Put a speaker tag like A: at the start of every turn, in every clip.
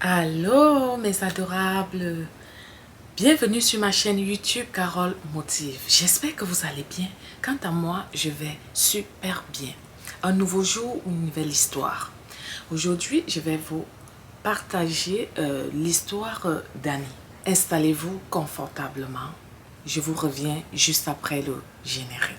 A: Allô mes adorables, bienvenue sur ma chaîne YouTube Carole Motive. J'espère que vous allez bien. Quant à moi, je vais super bien. Un nouveau jour, une nouvelle histoire. Aujourd'hui, je vais vous partager l'histoire d'Annie. Installez-vous confortablement. Je vous reviens juste après le générique.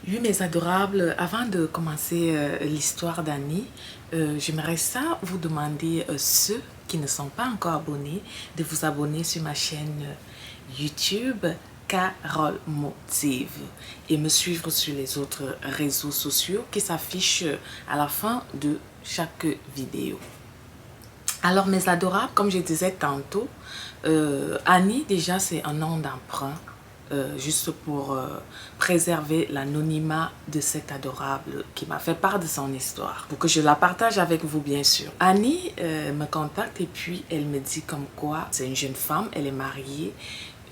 A: Oui, mes adorables, avant de commencer l'histoire d'Annie, j'aimerais ça vous demander, ceux qui ne sont pas encore abonnés, de vous abonner sur ma chaîne YouTube Carole Motive et me suivre sur les autres réseaux sociaux qui s'affichent à la fin de chaque vidéo. Alors, mes adorables, comme je disais tantôt, Annie, déjà, c'est un nom d'emprunt. Juste pour préserver l'anonymat de cette adorable qui m'a fait part de son histoire, pour que je la partage avec vous, bien sûr. Annie me contacte et puis elle me dit comme quoi c'est une jeune femme, elle est mariée,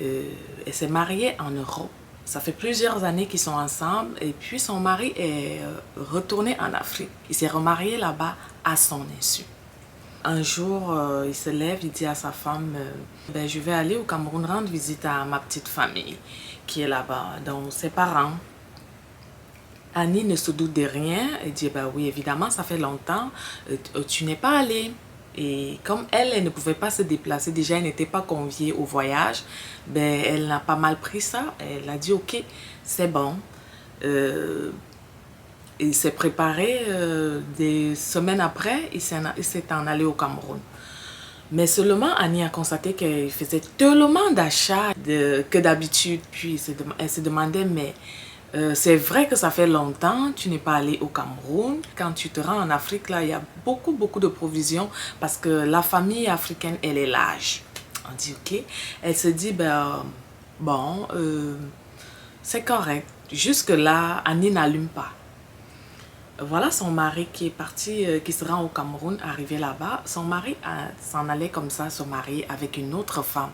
A: elle s'est mariée en Europe. Ça fait plusieurs années qu'ils sont ensemble et puis son mari est retourné en Afrique. Il s'est remarié là-bas à son insu. Un jour, il se lève, il dit à sa femme, ben, je vais aller au Cameroun rendre visite à ma petite famille qui est là-bas, donc ses parents. Annie ne se doute de rien, elle dit, ben oui, évidemment, ça fait longtemps, tu n'es pas allée. Et comme elle ne pouvait pas se déplacer, déjà elle n'était pas conviée au voyage, ben, elle a pas mal pris ça, elle a dit, ok, c'est bon. Il s'est préparé des semaines après, il s'est en allé au Cameroun. Mais seulement, Annie a constaté qu'il faisait tellement d'achats que d'habitude. Puis elle se demandait, mais c'est vrai que ça fait longtemps, tu n'es pas allé au Cameroun. Quand tu te rends en Afrique, là, il y a beaucoup de provisions parce que la famille africaine, elle est large. On dit, ok. Elle se dit, ben, bon, c'est correct. Jusque-là, Annie n'allume pas. Voilà son mari qui est parti, qui se rend au Cameroun, arrivé là-bas. Son mari s'en allait comme ça se marier avec une autre femme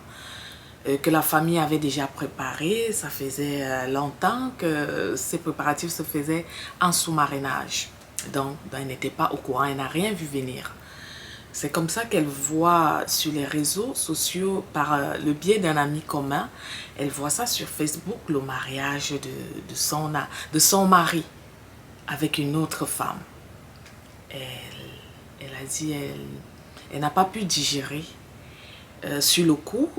A: que la famille avait déjà préparée. Ça faisait longtemps que ces préparatifs se faisaient en sous-marinage. Donc, elle n'était pas au courant, elle n'a rien vu venir. C'est comme ça qu'elle voit sur les réseaux sociaux, par le biais d'un ami commun, elle voit ça sur Facebook, le mariage de son mari avec une autre femme. Elle a dit, elle n'a pas pu digérer. Sur le coup,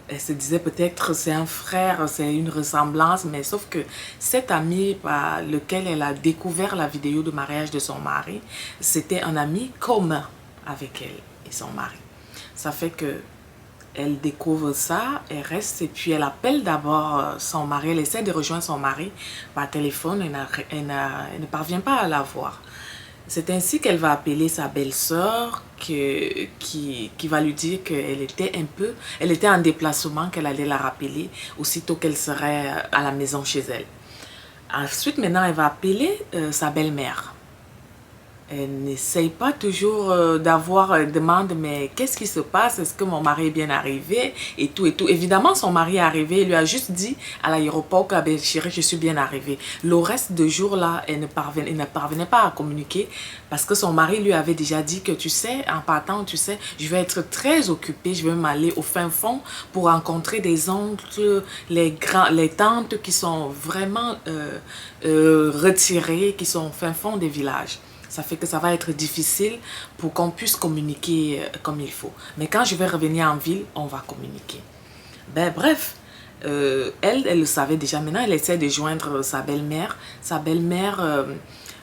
A: elle se disait peut-être c'est un frère, c'est une ressemblance, mais sauf que cet ami par lequel elle a découvert la vidéo de mariage de son mari, c'était un ami commun avec elle et son mari. Ça fait que elle découvre ça, elle reste et puis elle appelle d'abord son mari, elle essaie de rejoindre son mari par téléphone, elle ne parvient pas à la voir. C'est ainsi qu'elle va appeler sa belle-sœur qui va lui dire qu'elle elle était en déplacement, qu'elle allait la rappeler aussitôt qu'elle serait à la maison chez elle. Ensuite, maintenant, elle va appeler sa belle-mère. Elle n'essaye pas toujours d'avoir, elle demande, mais qu'est-ce qui se passe? Est-ce que mon mari est bien arrivé? Et tout, et tout. Évidemment, son mari est arrivé. Il lui a juste dit à l'aéroport que, ben, chérie, je suis bien arrivée. Le reste de jour-là, elle ne parvenait pas à communiquer parce que son mari lui avait déjà dit que, tu sais, en partant, tu sais, je vais être très occupée. Je vais m'aller au fin fond pour rencontrer des oncles, les tantes qui sont vraiment retirées, qui sont au fin fond des villages. Ça fait que ça va être difficile pour qu'on puisse communiquer comme il faut. Mais quand je vais revenir en ville, on va communiquer. Ben, bref, elle le savait déjà. Maintenant, elle essaie de joindre sa belle-mère. Sa belle-mère,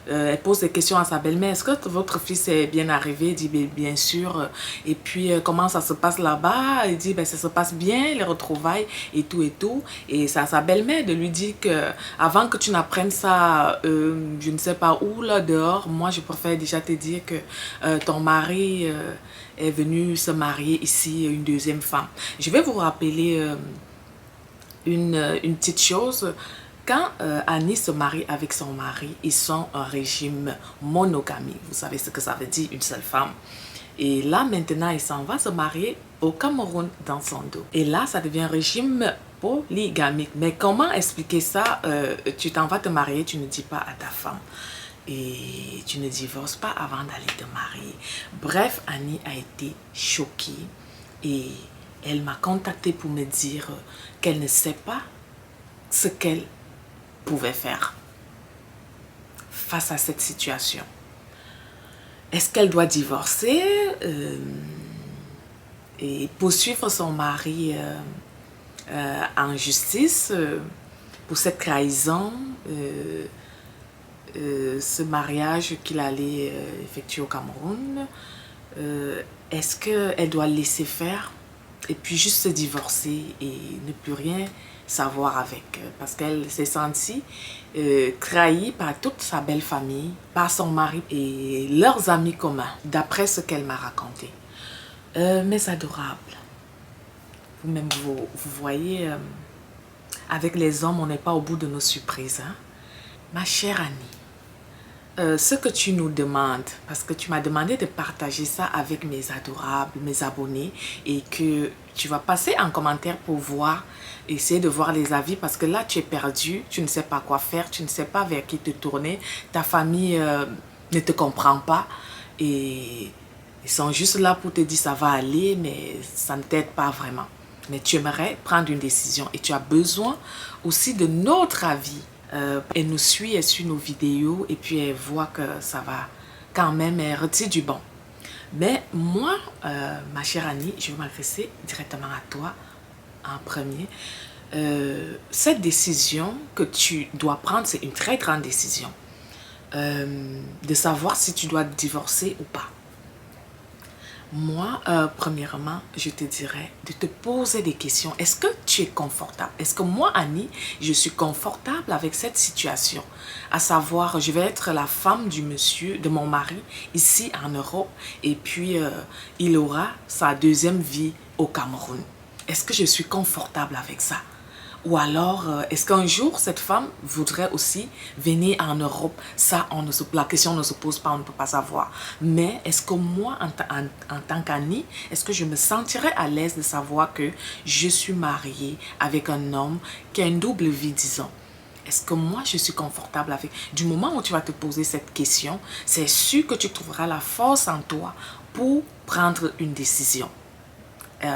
A: elle pose des questions à sa belle-mère. Est-ce que votre fils est bien arrivé? Elle dit, bien sûr. Et puis, comment ça se passe là-bas? Elle dit, ben, ça se passe bien, les retrouvailles et tout et tout. Et c'est à sa belle-mère de lui dire que avant que tu n'apprennes ça, je ne sais pas où, là, dehors, moi, je préfère déjà te dire que ton mari est venu se marier ici, une deuxième femme. Je vais vous rappeler une petite chose. Quand Annie se marie avec son mari, ils sont un régime monogamie. Vous savez ce que ça veut dire, une seule femme. Et là, maintenant, il s'en va se marier au Cameroun dans son dos. Et là, ça devient un régime polygamique. Mais comment expliquer ça? Tu t'en vas te marier, tu ne dis pas à ta femme. Et tu ne divorces pas avant d'aller te marier. Bref, Annie a été choquée et elle m'a contactée pour me dire qu'elle ne sait pas ce qu'elle pouvait faire face à cette situation. Est-ce qu'elle doit divorcer et poursuivre son mari en justice pour cette trahison, ce mariage qu'il allait effectuer au Cameroun? Est-ce qu'elle doit laisser faire et puis juste se divorcer et ne plus rien savoir avec? Parce qu'elle s'est sentie trahie par toute sa belle famille, par son mari et leurs amis communs, d'après ce qu'elle m'a raconté. Mes adorables, vous-même vous voyez, avec les hommes, on n'est pas au bout de nos surprises. Hein? Ma chère Annie, ce que tu nous demandes, parce que tu m'as demandé de partager ça avec mes adorables, mes abonnés, et que tu vas passer en commentaire pour voir, essayer de voir les avis, parce que là tu es perdu, tu ne sais pas quoi faire, tu ne sais pas vers qui te tourner, ta famille ne te comprend pas, et ils sont juste là pour te dire ça va aller, mais ça ne t'aide pas vraiment. Mais tu aimerais prendre une décision et tu as besoin aussi de notre avis. Elle nous suit, elle suit nos vidéos et puis elle voit que ça va quand même, elle retire du bon. Mais moi, ma chère Annie, je vais m'adresser directement à toi en premier. Cette décision que tu dois prendre, c'est une très grande décision. De savoir si tu dois divorcer ou pas. Moi, premièrement, je te dirais de te poser des questions. Est-ce que tu es confortable? Est-ce que moi, Annie, je suis confortable avec cette situation? À savoir, je vais être la femme du monsieur, de mon mari, ici en Europe. Et puis, il aura sa deuxième vie au Cameroun. Est-ce que je suis confortable avec ça? Ou alors, est-ce qu'un jour, cette femme voudrait aussi venir en Europe? Ça, la question ne se pose pas, on ne peut pas savoir. Mais est-ce que moi, en tant qu'Annie, est-ce que je me sentirais à l'aise de savoir que je suis mariée avec un homme qui a une double vie, disons? Est-ce que moi, je suis confortable avec? Du moment où tu vas te poser cette question, c'est sûr que tu trouveras la force en toi pour prendre une décision.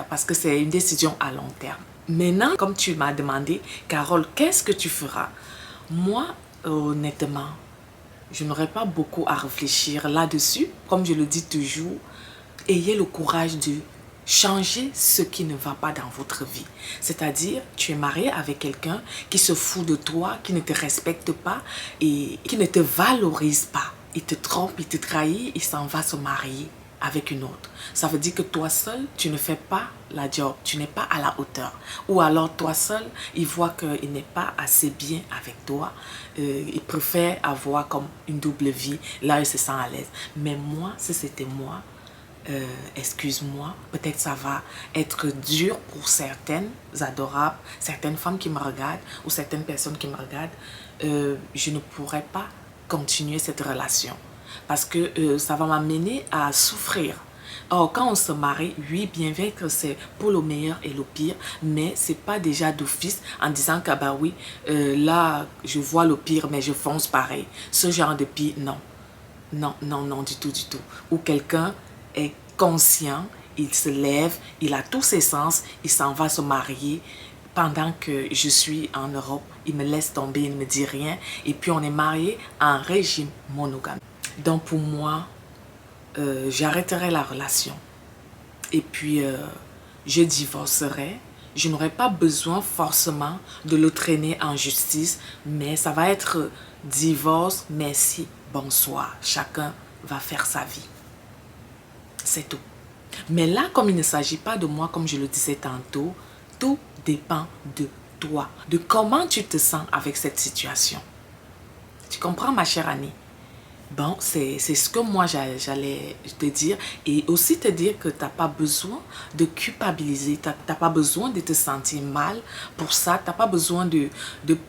A: Parce que c'est une décision à long terme. Maintenant, comme tu m'as demandé, Carole, qu'est-ce que tu feras? Moi, honnêtement, je n'aurais pas beaucoup à réfléchir là-dessus. Comme je le dis toujours, ayez le courage de changer ce qui ne va pas dans votre vie. C'est-à-dire, tu es marié avec quelqu'un qui se fout de toi, qui ne te respecte pas et qui ne te valorise pas. Il te trompe, il te trahit, il s'en va se marier avec une autre. Ça veut dire que toi seul, tu ne fais pas la job, tu n'es pas à la hauteur. Ou alors toi seul, il voit qu'il n'est pas assez bien avec toi. Il préfère avoir comme une double vie. Là, il se sent à l'aise. Mais moi, si c'était moi, excuse-moi, peut-être ça va être dur pour certaines adorables, certaines femmes qui me regardent ou certaines personnes qui me regardent. Je ne pourrais pas continuer cette relation. Parce que ça va m'amener à souffrir. Or, quand on se marie, oui, bien vrai que c'est pour le meilleur et le pire, mais c'est pas déjà d'office en disant que bah oui, là, je vois le pire, mais je fonce pareil. Ce genre de pire, non. Non, non, non, du tout, du tout. Ou quelqu'un est conscient, il se lève, il a tous ses sens, il s'en va se marier. Pendant que je suis en Europe, il me laisse tomber, il ne me dit rien. Et puis on est marié en régime monogame. Donc pour moi, j'arrêterai la relation. Et puis je divorcerai. Je n'aurai pas besoin forcément de le traîner en justice. Mais ça va être divorce, merci, bonsoir. Chacun va faire sa vie. C'est tout. Mais là, comme il ne s'agit pas de moi, comme je le disais tantôt, tout dépend de toi. De comment tu te sens avec cette situation. Tu comprends, ma chère Annie? Bon, c'est ce que moi j'allais te dire. Et aussi te dire que tu n'as pas besoin de culpabiliser. Tu n'as pas besoin de te sentir mal pour ça. Tu n'as pas besoin de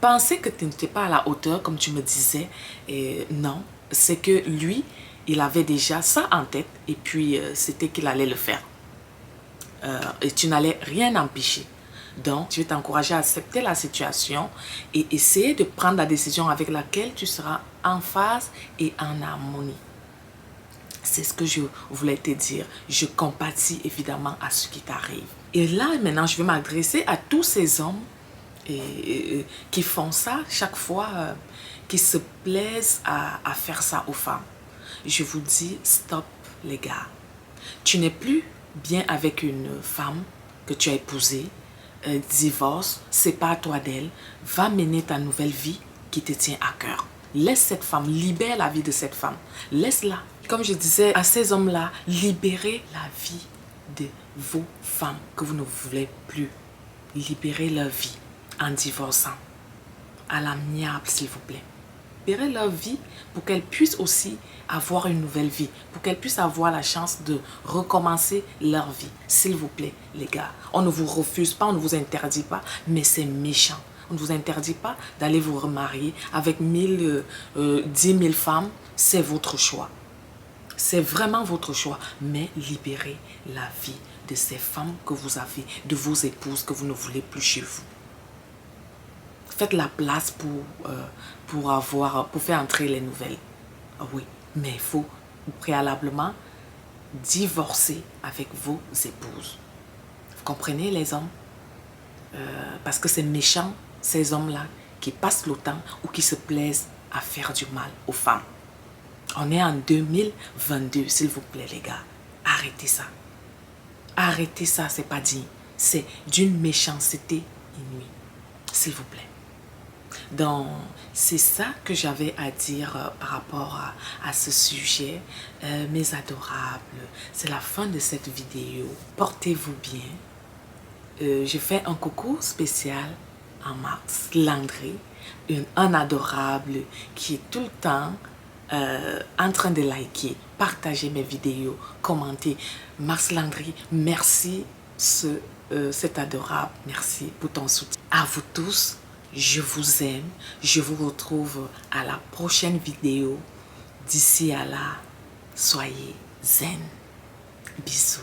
A: penser que tu n'étais pas à la hauteur, comme tu me disais. Et non, c'est que lui, il avait déjà ça en tête et puis c'était qu'il allait le faire. Et tu n'allais rien empêcher. Donc, je vais t'encourager à accepter la situation et essayer de prendre la décision avec laquelle tu seras en phase et en harmonie. C'est ce que je voulais te dire. Je compatis évidemment à ce qui t'arrive. Et là, maintenant, je vais m'adresser à tous ces hommes qui font ça chaque fois, qui se plaisent à faire ça aux femmes. Je vous dis, stop les gars. Tu n'es plus bien avec une femme que tu as épousée, divorce, sépare-toi d'elle, va mener ta nouvelle vie qui te tient à cœur. Laisse cette femme, libère la vie de cette femme. Laisse-la. Comme je disais à ces hommes-là, libérez la vie de vos femmes que vous ne voulez plus. Libérez leur vie en divorçant. À l'amiable, s'il vous plaît. Libérez leur vie pour qu'elles puissent aussi avoir une nouvelle vie, pour qu'elles puissent avoir la chance de recommencer leur vie. S'il vous plaît, les gars. On ne vous refuse pas, on ne vous interdit pas, mais c'est méchant. On ne vous interdit pas d'aller vous remarier avec 10 000 femmes. C'est votre choix. C'est vraiment votre choix. Mais libérez la vie de ces femmes que vous avez, de vos épouses que vous ne voulez plus chez vous. Faites la place pour faire entrer les nouvelles. Oui, mais il faut préalablement divorcer avec vos épouses. Vous comprenez les hommes? Parce que c'est méchant, ces hommes-là, qui passent le temps ou qui se plaisent à faire du mal aux femmes. On est en 2022, s'il vous plaît les gars. Arrêtez ça. Arrêtez ça, c'est pas digne. C'est d'une méchanceté inouïe. S'il vous plaît. Donc, c'est ça que j'avais à dire par rapport à ce sujet. Mes adorables, c'est la fin de cette vidéo. Portez-vous bien. Je fais un coucou spécial à Mars Landry, un adorable qui est tout le temps en train de liker, partager mes vidéos, commenter. Mars Landry, merci, c'est adorable. Merci pour ton soutien. À vous tous. Je vous aime. Je vous retrouve à la prochaine vidéo. D'ici à là, soyez zen. Bisous.